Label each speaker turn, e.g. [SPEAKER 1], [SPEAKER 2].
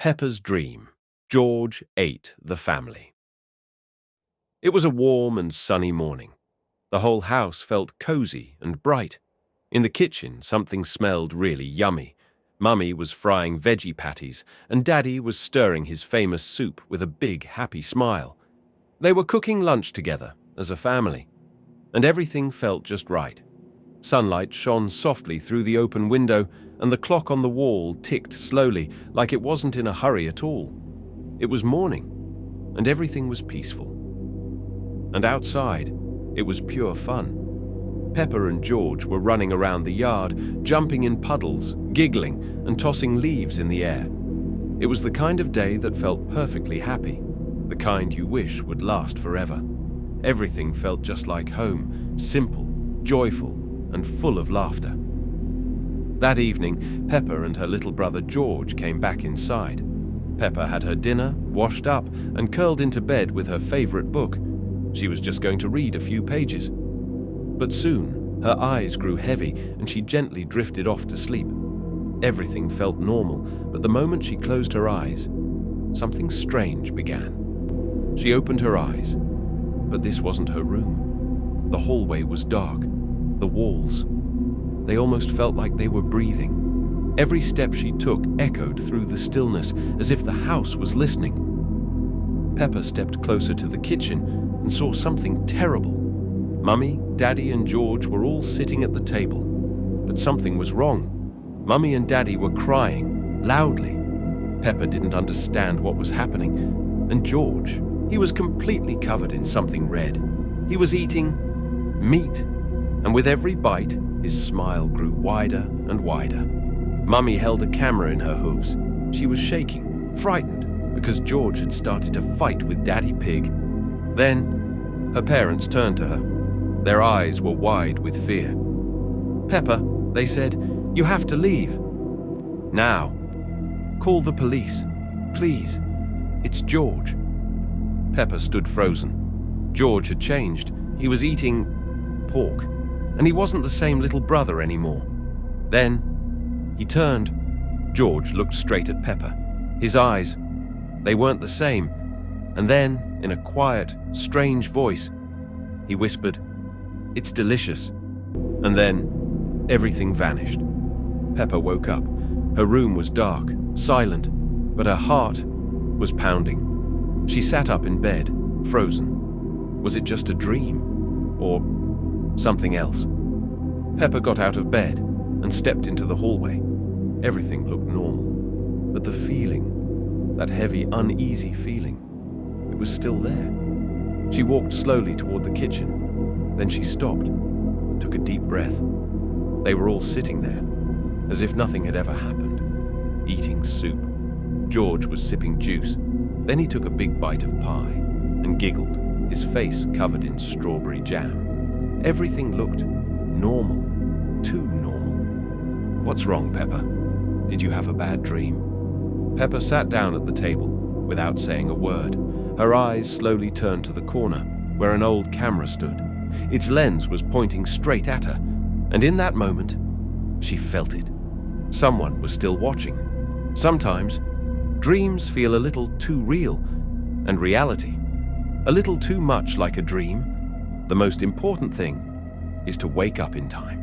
[SPEAKER 1] Peppa's Dream. George ate the family. It was a warm and sunny morning. The whole house felt cozy and bright. In the kitchen, something smelled really yummy. Mummy was frying veggie patties, and Daddy was stirring his famous soup with a big, happy smile. They were cooking lunch together as a family, and everything felt just right. Sunlight shone softly through the open window, and the clock on the wall ticked slowly, like it wasn't in a hurry at all. It was morning, and everything was peaceful. And outside, it was pure fun. Peppa and George were running around the yard, jumping in puddles, giggling, and tossing leaves in the air. It was the kind of day that felt perfectly happy, the kind you wish would last forever. Everything felt just like home, simple, joyful, and full of laughter. That evening, Peppa and her little brother George came back inside. Peppa had her dinner, washed up, and curled into bed with her favorite book. She was just going to read a few pages. But soon, her eyes grew heavy and she gently drifted off to sleep. Everything felt normal, but the moment she closed her eyes, something strange began. She opened her eyes, but this wasn't her room. The hallway was dark. The walls, they almost felt like they were breathing. Every step she took echoed through the stillness, as if the house was listening. Peppa stepped closer to the kitchen and saw something terrible. Mummy, Daddy, and George were all sitting at the table, but something was wrong. Mummy and Daddy were crying, loudly. Peppa didn't understand what was happening, and George, he was completely covered in something red. He was eating meat, and with every bite, his smile grew wider and wider. Mummy held a camera in her hooves. She was shaking, frightened, because George had started to fight with Daddy Pig. Then, her parents turned to her. Their eyes were wide with fear. "Peppa," they said, "you have to leave. Now. Call the police. Please. It's George." Peppa stood frozen. George had changed. He was eating pork, and he wasn't the same little brother anymore. Then, he turned. George looked straight at Peppa. His eyes, they weren't the same. And then, in a quiet, strange voice, he whispered, "It's delicious." And then, everything vanished. Peppa woke up. Her room was dark, silent, but her heart was pounding. She sat up in bed, frozen. Was it just a dream? Or something else? Peppa got out of bed and stepped into the hallway. Everything looked normal, but the feeling, that heavy, uneasy feeling, it was still there. She walked slowly toward the kitchen. Then she stopped, took a deep breath. They were all sitting there, as if nothing had ever happened, eating soup. George was sipping juice. Then he took a big bite of pie and giggled, his face covered in strawberry jam. Everything looked normal, too normal. "What's wrong, Peppa? Did you have a bad dream?" Peppa sat down at the table without saying a word. Her eyes slowly turned to the corner where an old camera stood. Its lens was pointing straight at her, and in that moment, she felt it. Someone was still watching. Sometimes, dreams feel a little too real, and reality, a little too much like a dream. The most important thing is to wake up in time.